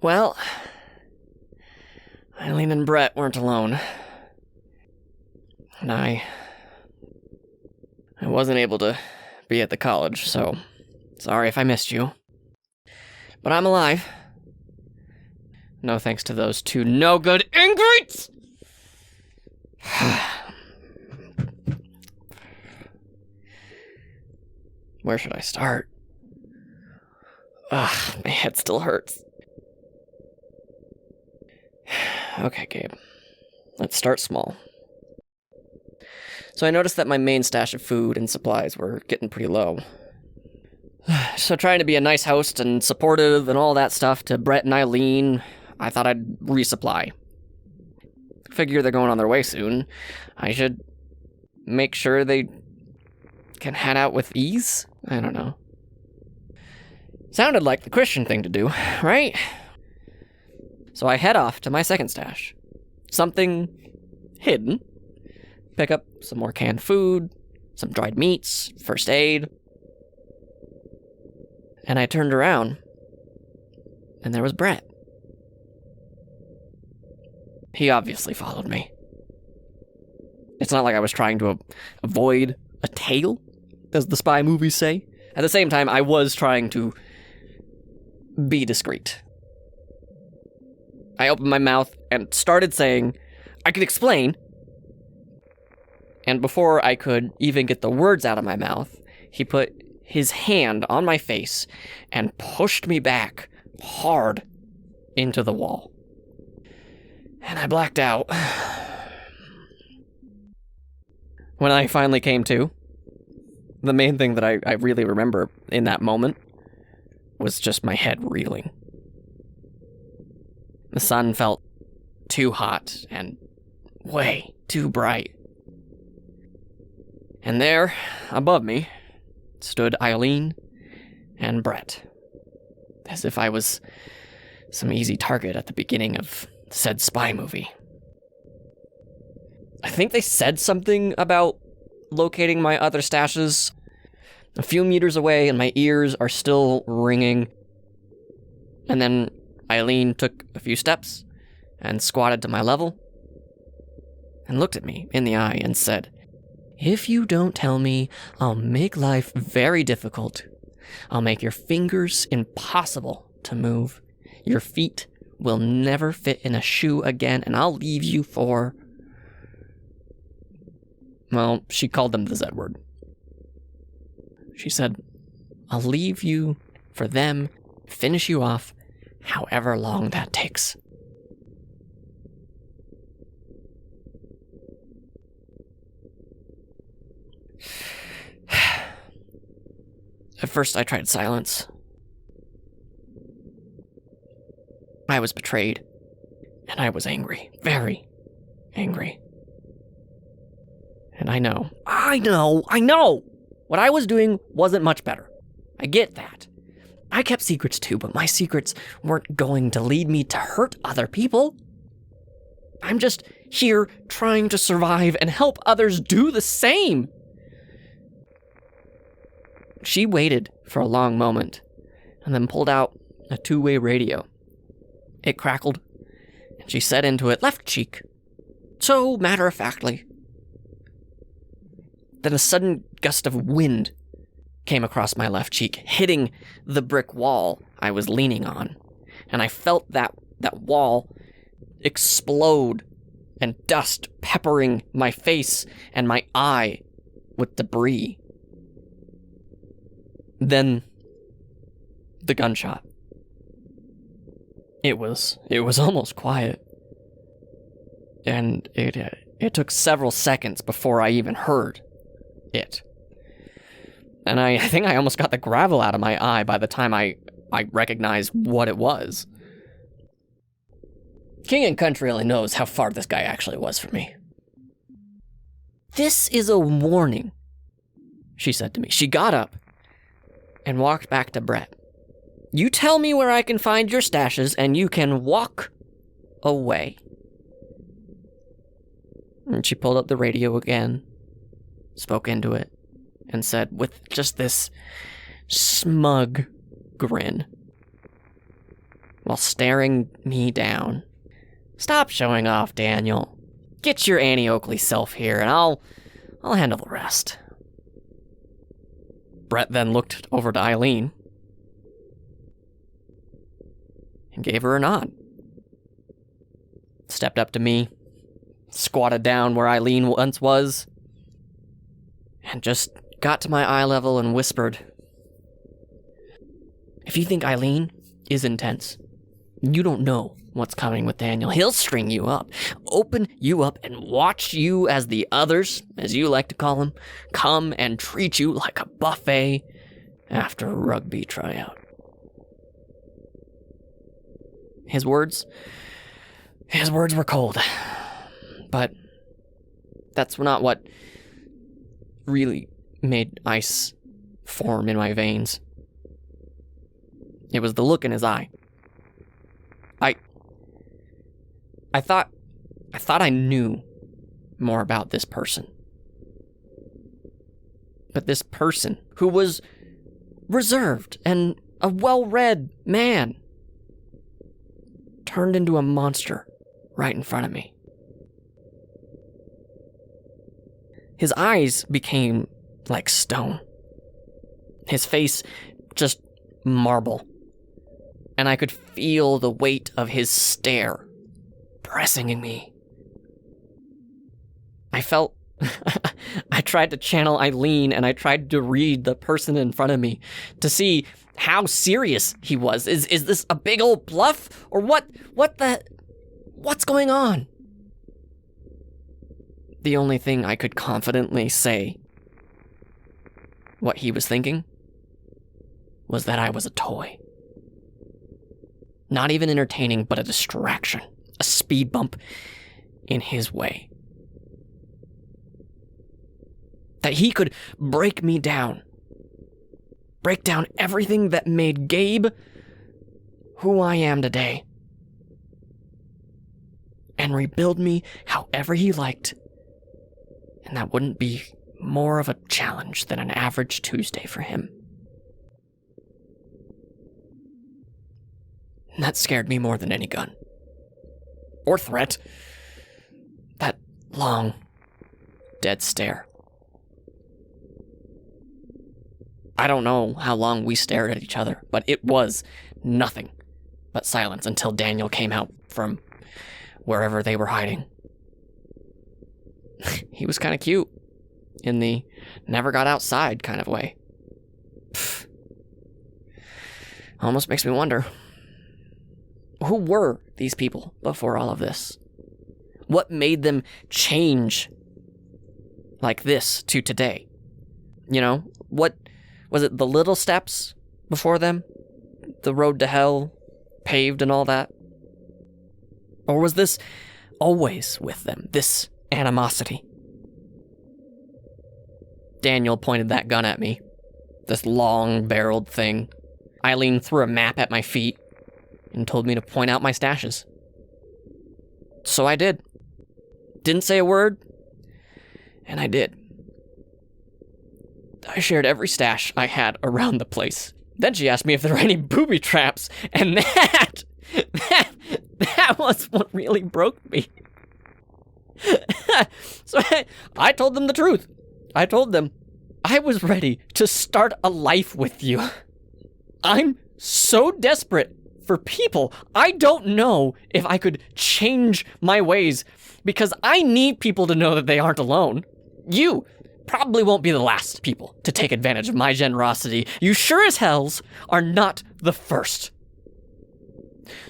Well, Eileen and Brett weren't alone. And I wasn't able to be at the college, so sorry if I missed you. But I'm alive. No thanks to those two no-good ingrates! Where should I start? Ugh, my head still hurts. Okay, Gabe. Let's start small. So I noticed that my main stash of food and supplies were getting pretty low. So trying to be a nice host and supportive and all that stuff to Brett and Eileen, I thought I'd resupply. Figure they're going on their way soon. I should make sure they can head out with ease? I don't know. Sounded like the Christian thing to do, right? So I head off to my second stash. Something hidden. Pick up some more canned food, some dried meats, first aid. And I turned around, and there was Brett. He obviously followed me. It's not like I was trying to avoid a tail, as the spy movies say. At the same time, I was trying to be discreet. I opened my mouth and started saying, I could explain. And before I could even get the words out of my mouth, he put his hand on my face and pushed me back hard into the wall. And I blacked out. When I finally came to, the main thing that I really remember in that moment was just my head reeling. The sun felt too hot and way too bright. And there, above me, stood Eileen and Brett, as if I was some easy target at the beginning of said spy movie. I think they said something about locating my other stashes a few meters away, and my ears are still ringing. And then Eileen took a few steps and squatted to my level and looked at me in the eye and said, "If you don't tell me, I'll make life very difficult. I'll make your fingers impossible to move. Your feet will never fit in a shoe again, and I'll leave you for..." Well, she called them the Z word. She said, "I'll leave you for them, finish you off, however long that takes." At first, I tried silence. I was betrayed, and I was angry, very angry. And I know, what I was doing wasn't much better. I get that. I kept secrets too, but my secrets weren't going to lead me to hurt other people. I'm just here trying to survive and help others do the same. She waited for a long moment and then pulled out a two-way radio. It crackled, and she said into it, "Left cheek," so matter-of-factly. Then a sudden gust of wind came across my left cheek, hitting the brick wall I was leaning on, and I felt that wall explode and dust peppering my face and my eye with debris. Then the gunshot. It was almost quiet. And it took several seconds before I even heard it. And I think I almost got the gravel out of my eye by the time I recognized what it was. King and Country only knows how far this guy actually was from me. "This is a warning," she said to me. She got up and walked back to Brett. "You tell me where I can find your stashes, and you can walk away." And she pulled up the radio again, spoke into it, and said with just this smug grin, while staring me down. "Stop showing off, Daniel. Get your Annie Oakley self here, and I'll handle the rest." Brett then looked over to Eileen and gave her a nod. Stepped up to me, squatted down where Eileen once was, and just got to my eye level and whispered, "If you think Eileen is intense, you don't know what's coming with Daniel. He'll string you up, open you up, and watch you as the others, as you like to call them, come and treat you like a buffet after a rugby tryout." His words were cold, but that's not what really made ice form in my veins. It was the look in his eye. I thought I knew more about this person. But this person, who was reserved and a well-read man, turned into a monster right in front of me. His eyes became like stone. His face just marble. And I could feel the weight of his stare pressing in me. I felt... I tried to channel Eileen, and I tried to read the person in front of me to see how serious he was. Is this a big old bluff? Or what's going on? The only thing I could confidently say what he was thinking was that I was a toy. Not even entertaining, but a distraction. A speed bump in his way. That he could break me down. Break down everything that made Gabe who I am today. And rebuild me however he liked. And that wouldn't be more of a challenge than an average Tuesday for him. And that scared me more than any gun. Or threat. That long, dead stare. I don't know how long we stared at each other, but it was nothing but silence until Daniel came out from wherever they were hiding. He was kind of cute, in the never got outside kind of way. Pfft. Almost makes me wonder, who were these people before all of this? What made them change like this to today? You know, what was it, the little steps before them? The road to hell, paved and all that? Or was this always with them, this animosity? Daniel pointed that gun at me, this long-barreled thing. Eileen threw a map at my feet and told me to point out my stashes. So I did. Didn't say a word, and I did. I shared every stash I had around the place. Then she asked me if there were any booby traps, and that was what really broke me. So I told them the truth. I told them I was ready to start a life with you. I'm so desperate for people. I don't know if I could change my ways because I need people to know that they aren't alone. You probably won't be the last people to take advantage of my generosity. You sure as hells are not the first.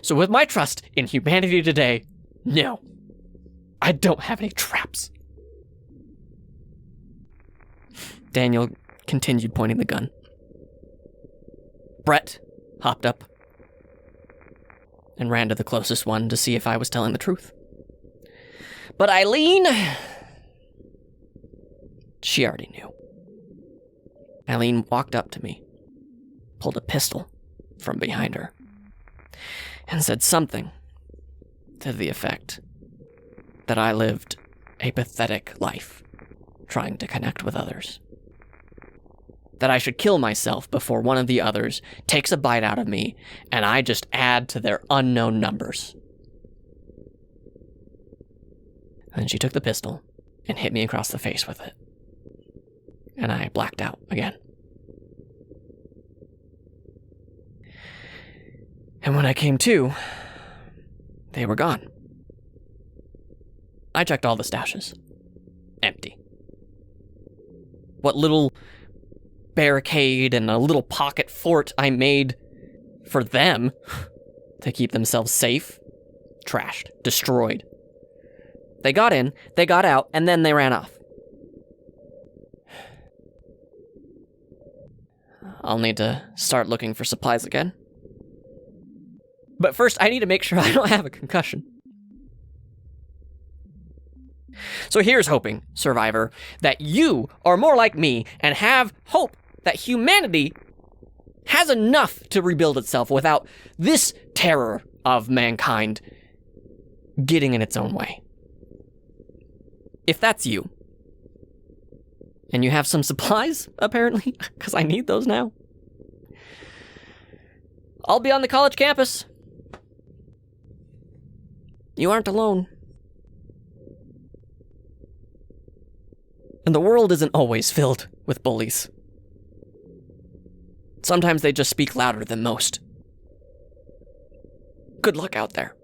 So with my trust in humanity today, no, I don't have any traps. Daniel continued pointing the gun. Brett hopped up and ran to the closest one to see if I was telling the truth. But Eileen, she already knew. Eileen walked up to me, pulled a pistol from behind her, and said something to the effect that I lived a pathetic life trying to connect with others. that I should kill myself before one of the others takes a bite out of me and I just add to their unknown numbers. And she took the pistol and hit me across the face with it. And I blacked out again. And when I came to, they were gone. I checked all the stashes. Empty. What little barricade and a little pocket fort I made for them to keep themselves safe, trashed, destroyed. They got in, they got out, and then they ran off. I'll need to start looking for supplies again. But first, I need to make sure I don't have a concussion. So here's hoping, survivor, that you are more like me and have hope that humanity has enough to rebuild itself without this terror of mankind getting in its own way. If that's you, and you have some supplies, apparently, because I need those now, I'll be on the college campus. You aren't alone. And the world isn't always filled with bullies. Sometimes they just speak louder than most. Good luck out there.